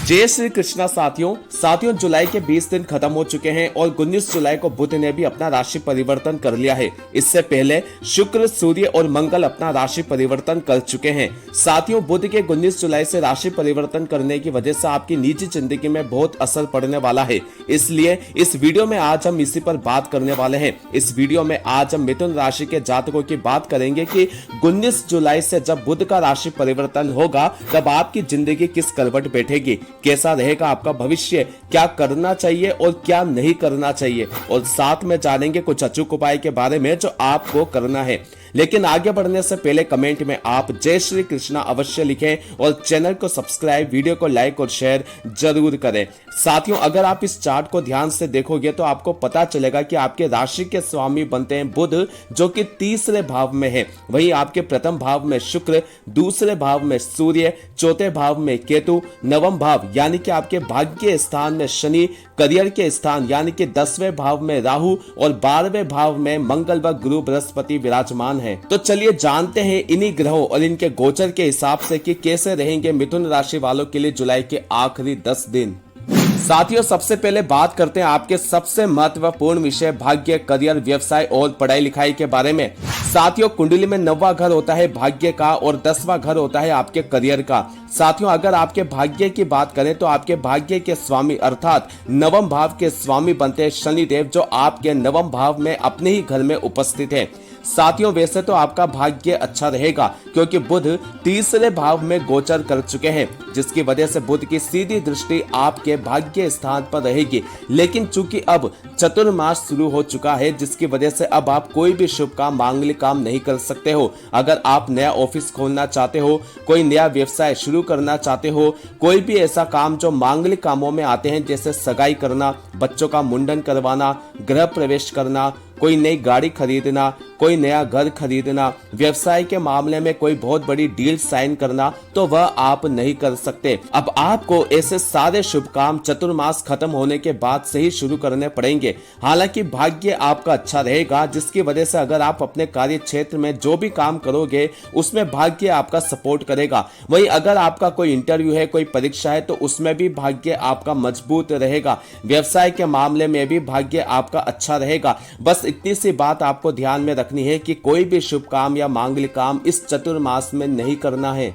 जय श्री कृष्णा साथियों जुलाई के 20 दिन खत्म हो चुके हैं और 19 जुलाई को बुध ने भी अपना राशि परिवर्तन कर लिया है। इससे पहले शुक्र, सूर्य और मंगल अपना राशि परिवर्तन कर चुके हैं। साथियों, बुध के 19 जुलाई से राशि परिवर्तन करने की वजह से आपकी निजी जिंदगी में बहुत असर पड़ने वाला है। इसलिए इस वीडियो में आज हम इसी पर बात करने वाले हैं। इस वीडियो में आज हम मिथुन राशि के जातकों की बात करेंगे कि 19 जुलाई से जब बुध का राशि परिवर्तन होगा तब आपकी जिंदगी किस करवट बैठेगी, कैसा रहेगा आपका भविष्य, क्या करना चाहिए और क्या नहीं करना चाहिए, और साथ में जानेंगे कुछ अचूक उपाय के बारे में जो आपको करना है। लेकिन आगे बढ़ने से पहले कमेंट में आप जय श्री कृष्णा अवश्य लिखें और चैनल को सब्सक्राइब, वीडियो को लाइक और शेयर जरूर करें। साथियों, अगर आप इस चार्ट को ध्यान से देखोगे तो आपको पता चलेगा कि आपके राशि के स्वामी बनते हैं बुध, जो कि तीसरे भाव में है। वहीं आपके प्रथम भाव में शुक्र, दूसरे भाव में सूर्य, चौथे भाव में केतु, नवम भाव यानी कि आपके भाग्य स्थान में शनि, करियर के स्थान यानी कि 10वें भाव में राहु और 12वें भाव में मंगल व गुरु बृहस्पति विराजमान है। तो चलिए जानते हैं इन्हीं ग्रहों और इनके गोचर के हिसाब से कि कैसे रहेंगे मिथुन राशि वालों के लिए जुलाई के आखिरी 10 दिन। साथियों, सबसे पहले बात करते हैं आपके सबसे महत्वपूर्ण विषय भाग्य, करियर, व्यवसाय और पढ़ाई लिखाई के बारे में। साथियों, कुंडली में 9वां घर होता है भाग्य का और 10वां घर होता है आपके करियर का। साथियों, अगर आपके भाग्य की बात करें तो आपके भाग्य के स्वामी अर्थात नवम भाव के स्वामी बनते हैं शनिदेव, जो आपके नवम भाव में अपने ही घर में उपस्थित है। साथियों, वैसे तो आपका भाग्य अच्छा रहेगा क्योंकि बुध तीसरे भाव में गोचर कर चुके हैं, जिसकी वजह से बुध की सीधी दृष्टि आपके भाग्य स्थान पर रहेगी। लेकिन चूंकि अब चतुर्मास शुरू हो चुका है, जिसकी वजह से अब आप कोई भी शुभ काम, मांगलिक काम नहीं कर सकते हो। अगर आप नया ऑफिस खोलना चाहते हो, कोई नया व्यवसाय शुरू करना चाहते हो, कोई भी ऐसा काम जो मांगलिक कामों में आते हैं जैसे सगाई करना, बच्चों का मुंडन करवाना, गृह प्रवेश करना, कोई नई गाड़ी खरीदना, कोई नया घर खरीदना, व्यवसाय के मामले में कोई बहुत बड़ी डील साइन करना, तो वह आप नहीं कर सकते। अब आपको ऐसे सारे शुभ काम चतुर्मास खत्म होने के बाद से ही शुरू करने पड़ेंगे। हालांकि भाग्य आपका अच्छा रहेगा, जिसकी वजह से अगर आप अपने कार्य क्षेत्र में जो भी काम करोगे उसमें भाग्य आपका सपोर्ट करेगा। वहीं अगर आपका कोई इंटरव्यू है, कोई परीक्षा है, तो उसमें भी भाग्य आपका मजबूत रहेगा। व्यवसाय के मामले में भी भाग्य आपका अच्छा रहेगा। बस इतनी सी बात आपको ध्यान में रखनी है कि कोई भी शुभ काम या मांगलिक काम इस चतुर्मास में नहीं करना है।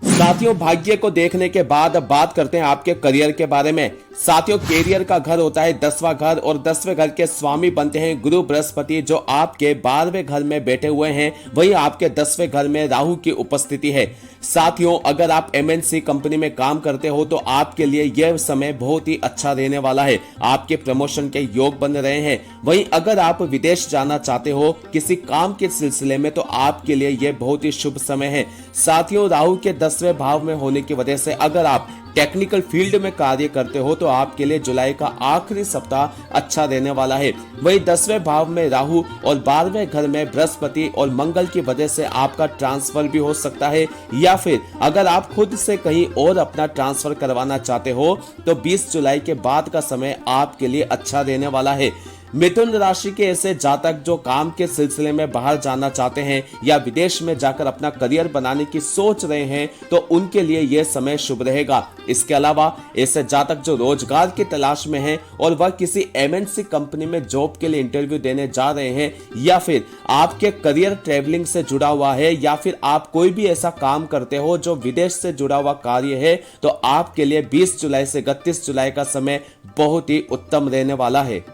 साथियों, भाग्य को देखने के बाद अब बात करते हैं आपके करियर के बारे में। साथियों, कैरियर का घर होता है 10वां घर और 10वें घर के स्वामी बनते हैं गुरु बृहस्पति, जो आपके 12वें घर में बैठे हुए हैं। वहीं आपके 10वें घर में राहु की उपस्थिति है। साथियों, अगर आप MNC कंपनी में काम करते हो तो आपके लिए यह समय बहुत ही अच्छा रहने वाला है। आपके प्रमोशन के योग बन रहे हैं। वहीं अगर आप विदेश जाना चाहते हो किसी काम के सिलसिले में तो आपके लिए यह बहुत ही शुभ समय है। साथियों, राहु के 10वें भाव में होने की वजह से अगर आप टेक्निकल फील्ड में कार्य करते हो तो आपके लिए जुलाई का आखिरी सप्ताह अच्छा रहने वाला है। वहीं 10वें भाव में राहु और 12वें घर में बृहस्पति और मंगल की वजह से आपका ट्रांसफर भी हो सकता है, या फिर अगर आप खुद से कहीं और अपना ट्रांसफर करवाना चाहते हो तो 20 जुलाई के बाद का समय आपके लिए अच्छा रहने वाला है। मिथुन राशि के ऐसे जातक जो काम के सिलसिले में बाहर जाना चाहते हैं या विदेश में जाकर अपना करियर बनाने की सोच रहे हैं तो उनके लिए यह समय शुभ रहेगा। इसके अलावा ऐसे जातक जो रोजगार की तलाश में हैं और वह किसी MNC कंपनी में जॉब के लिए इंटरव्यू देने जा रहे हैं, या फिर आपके करियर ट्रेवलिंग से जुड़ा हुआ है, या फिर आप कोई भी ऐसा काम करते हो जो विदेश से जुड़ा हुआ कार्य है, तो आपके लिए 20 जुलाई से 31 जुलाई का समय बहुत ही उत्तम रहने वाला है।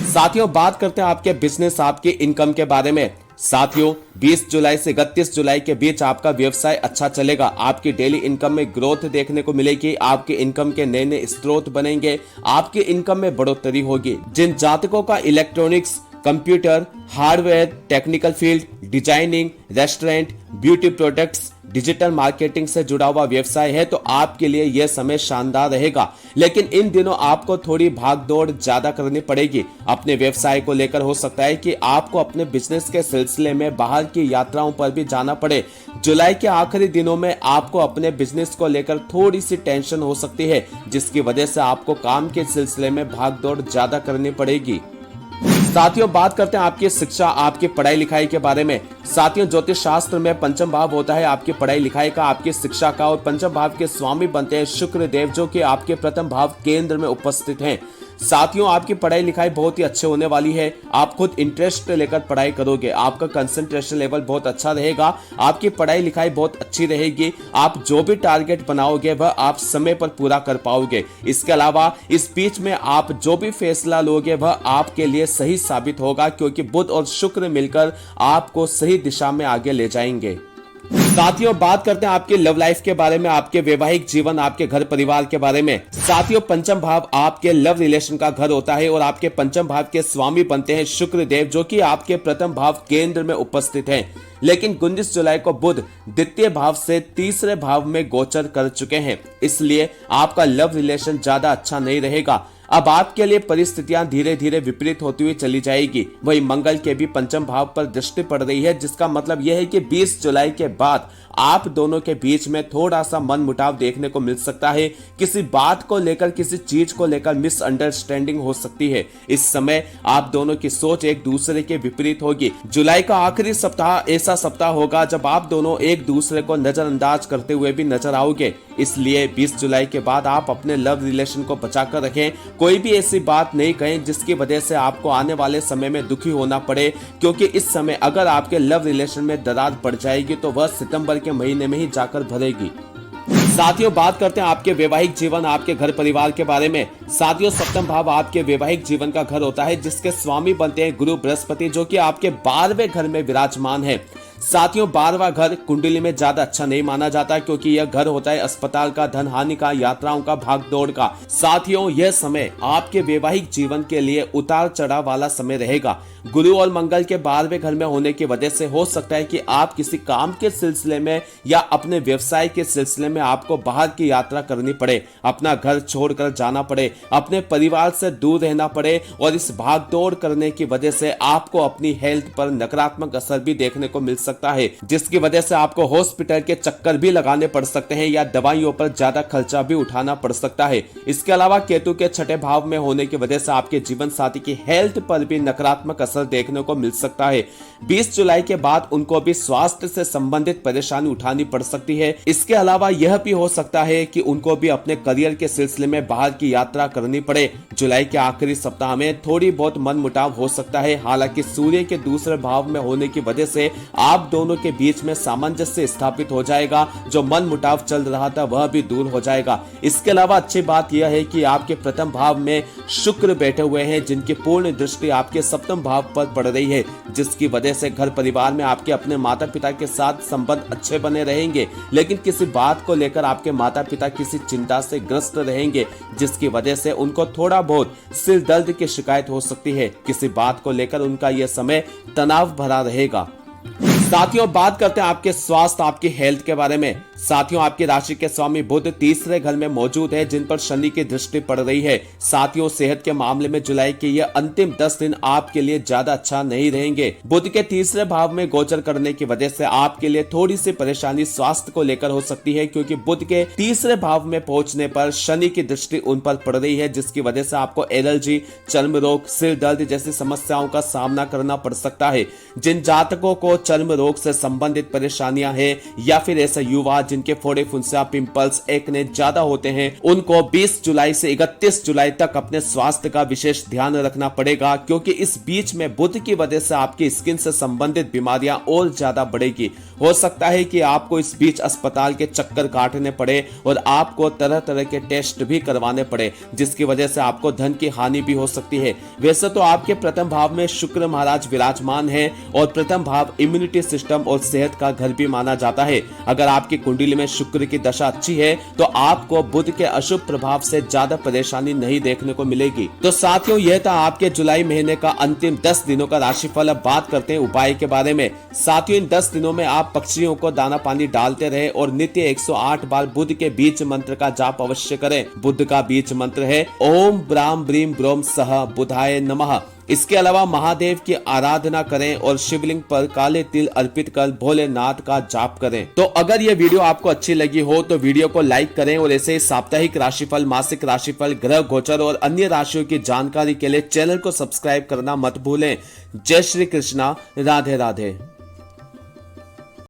साथियों, बात करते हैं आपके बिजनेस, आपकी इनकम के बारे में। साथियों, 20 जुलाई से 31 जुलाई के बीच आपका व्यवसाय अच्छा चलेगा। आपकी डेली इनकम में ग्रोथ देखने को मिलेगी। आपके इनकम के नए नए स्रोत बनेंगे। आपकी इनकम में बढ़ोतरी होगी। जिन जातकों का electronics, computer, hardware, technical field, designing, restaurant, beauty products, digital marketing से जुड़ा हुआ व्यवसाय है तो आपके लिए यह समय शानदार रहेगा। लेकिन इन दिनों आपको थोड़ी भागदौड़ ज्यादा करनी पड़ेगी। अपने व्यवसाय को लेकर हो सकता है कि आपको अपने बिजनेस के सिलसिले में बाहर की यात्राओं पर भी जाना पड़े। जुलाई के आखिरी दिनों में आपको अपने बिजनेस को लेकर थोड़ी सी टेंशन हो सकती है, जिसकी वजह से आपको काम के सिलसिले में भागदौड़ ज्यादा करनी पड़ेगी। साथियों बात करते हैं आपकी शिक्षा, आपकी पढ़ाई लिखाई के बारे में। साथियों ज्योतिष शास्त्र में पंचम भाव होता है आपकी पढ़ाई लिखाई का, आपकी शिक्षा का, और पंचम भाव के स्वामी बनते हैं शुक्र देव, जो कि आपके प्रथम भाव केंद्र में उपस्थित हैं। साथियों आपकी पढ़ाई लिखाई बहुत ही अच्छे होने वाली है। आप खुद इंटरेस्ट लेकर पढ़ाई करोगे, आपका कंसंट्रेशन लेवल बहुत अच्छा रहेगा, आपकी पढ़ाई लिखाई बहुत अच्छी रहेगी। आप जो भी टारगेट बनाओगे वह आप समय पर पूरा कर पाओगे। इसके अलावा इस बीच में आप जो भी फैसला लोगे वह आपके लिए सही साबित होगा, क्योंकि बुध और शुक्र मिलकर आपको सही दिशा में आगे ले जाएंगे। साथियों बात करते हैं आपके लव लाइफ के बारे में, आपके वैवाहिक जीवन, आपके घर परिवार के बारे में। साथियों पंचम भाव आपके लव रिलेशन का घर होता है और आपके पंचम भाव के स्वामी बनते हैं शुक्र देव, जो कि आपके प्रथम भाव केंद्र में उपस्थित हैं। लेकिन 19 जुलाई को बुध द्वितीय भाव से तीसरे भाव में गोचर कर चुके हैं, इसलिए आपका लव रिलेशन ज्यादा अच्छा नहीं रहेगा। अब आपके लिए परिस्थितियां धीरे धीरे विपरीत होती हुई चली जाएगी। वही मंगल के भी पंचम भाव पर दृष्टि पड़ रही है, जिसका मतलब यह है कि 20 जुलाई के बाद आप दोनों के बीच में थोड़ा सा मनमुटाव देखने को मिल सकता है। किसी बात को लेकर, किसी चीज को लेकर मिसअंडरस्टैंडिंग हो सकती है। इस समय आप दोनों की सोच एक दूसरे के विपरीत होगी। जुलाई का आखिरी सप्ताह ऐसा सप्ताह होगा जब आप दोनों एक दूसरे को नजरअंदाज करते हुए भी नजर आओगे। इसलिए 20 जुलाई के बाद आप अपने लव रिलेशन को बचाकर रखें। कोई भी ऐसी बात नहीं कहें जिसकी वजह से आपको आने वाले समय में दुखी होना पड़े, क्योंकि इस समय अगर आपके लव रिलेशन में दरार पड़ जाएगी तो वह सितंबर के महीने में ही जाकर भरेगी। साथियों बात करते हैं आपके वैवाहिक जीवन, आपके घर परिवार के बारे में। साथियों सप्तम भाव आपके वैवाहिक जीवन का घर होता है, जिसके स्वामी बनते हैं गुरु बृहस्पति, जो कि आपके 12वें घर में विराजमान है। साथियों 12वां घर कुंडली में ज्यादा अच्छा नहीं माना जाता, क्योंकि यह घर होता है अस्पताल का, धन हानि का, यात्राओं का, भागदौड़ का। साथियों यह समय आपके वैवाहिक जीवन के लिए उतार चढ़ाव वाला समय रहेगा। गुरु और मंगल के 12वें घर में होने की वजह से हो सकता है कि आप किसी काम के सिलसिले में या अपने व्यवसाय के सिलसिले में आपको बाहर की यात्रा करनी पड़े, अपना घर छोड़कर जाना पड़े, अपने परिवार से दूर रहना पड़े, और इस भागदौड़ करने की वजह से आपको अपनी हेल्थ पर नकारात्मक असर भी देखने को मिल सकता है, जिसकी वजह से आपको हॉस्पिटल के चक्कर भी लगाने पड़ सकते हैं या दवाइयों पर ज्यादा खर्चा भी उठाना पड़ सकता है। इसके अलावा केतु के छठे भाव में होने की वजह से आपके जीवन साथी की हेल्थ पर भी नकारात्मक असर देखने को मिल सकता है। 20 जुलाई के बाद उनको भी स्वास्थ्य से संबंधित परेशानी उठानी पड़ सकती है। इसके अलावा यह भी हो सकता है कि उनको भी अपने करियर के सिलसिले में बाहर की यात्रा करनी पड़े। जुलाई के आखिरी सप्ताह में थोड़ी बहुत मनमुटाव हो सकता है। हालांकि सूर्य के दूसरे भाव में होने की वजह से आप दोनों के बीच में सामंजस्य स्थापित हो जाएगा। जो मनमुटाव चल रहा था वह भी दूर हो जाएगा। इसके अलावा अच्छी बात यह है कि आपके प्रथम भाव में शुक्र बैठे हुए हैं, जिनकी पूर्ण दृष्टि आपके सप्तम भाव पर पड़ रही है, जिसकी वजह से घर परिवार में आपके अपने माता पिता के साथ संबंध अच्छे बने रहेंगे। लेकिन किसी बात को लेकर आपके माता पिता किसी चिंता से ग्रस्त रहेंगे, जिसकी वजह से उनको थोड़ा बहुत सिर दर्द की शिकायत हो सकती है। किसी बात को लेकर उनका यह समय तनाव भरा रहेगा। साथियों बात करते हैं आपके स्वास्थ्य, आपकी हेल्थ के बारे में। साथियों आपकी राशि के स्वामी बुध तीसरे घर में मौजूद है, जिन पर शनि की दृष्टि पड़ रही है। साथियों सेहत के मामले में जुलाई के ये अंतिम 10 दिन आपके लिए ज्यादा अच्छा नहीं रहेंगे। बुध के तीसरे भाव में गोचर करने की वजह से आपके लिए थोड़ी सी परेशानी स्वास्थ्य को लेकर हो सकती है, क्योंकि बुध के तीसरे भाव में पहुंचने पर शनि की दृष्टि उन पर पड़ रही है, जिसकी वजह से आपको एलर्जी, चर्म रोग, सिर दर्द जैसी समस्याओं का सामना करना पड़ सकता है। जिन जातकों को चर्म रोग से संबंधित परेशानियां हैं या फिर ऐसे युवा जिनके फोड़े फुंसिया, पिंपल्स, एक्ने ज्यादा होते हैं, उनको 20 जुलाई से 31 जुलाई तक अपने स्वास्थ्य का विशेष ध्यान रखना पड़ेगा, क्योंकि इस बीच में बुध की वजह से आपकी स्किन से संबंधित बीमारियां और ज्यादा बढ़ेगी। हो सकता है कि आपको इस बीच अस्पताल के चक्कर काटने पड़े और आपको तरह तरह के टेस्ट भी करवाने पड़े, जिसकी वजह से आपको धन की हानि भी हो सकती है। वैसे तो आपके प्रथम भाव में शुक्र महाराज विराजमान है और प्रथम भाव इम्यूनिटी सिस्टम और सेहत का घर भी माना जाता है। अगर आपकी कुंडली में शुक्र की दशा अच्छी है तो आपको बुध के अशुभ प्रभाव से ज्यादा परेशानी नहीं देखने को मिलेगी। तो साथियों यह था आपके जुलाई महीने का अंतिम 10 दिनों का राशिफल। अब बात करते हैं उपाय के बारे में। साथियों इन 10 दिनों में आप पक्षियों को दाना पानी डालते रहे और नित्य 108 बार बुध के बीज मंत्र का जाप अवश्य करें। बुध का बीज मंत्र है ओम ब्राम ब्रीम ब्रोम सह बुधाय नमः। इसके अलावा महादेव की आराधना करें और शिवलिंग पर काले तिल अर्पित कर भोलेनाथ का जाप करें। तो अगर ये वीडियो आपको अच्छी लगी हो तो वीडियो को लाइक करें और ऐसे साप्ताहिक राशिफल, मासिक राशिफल, ग्रह गोचर और अन्य राशियों की जानकारी के लिए चैनल को सब्सक्राइब करना मत भूलें। जय श्री कृष्णा, राधे राधे।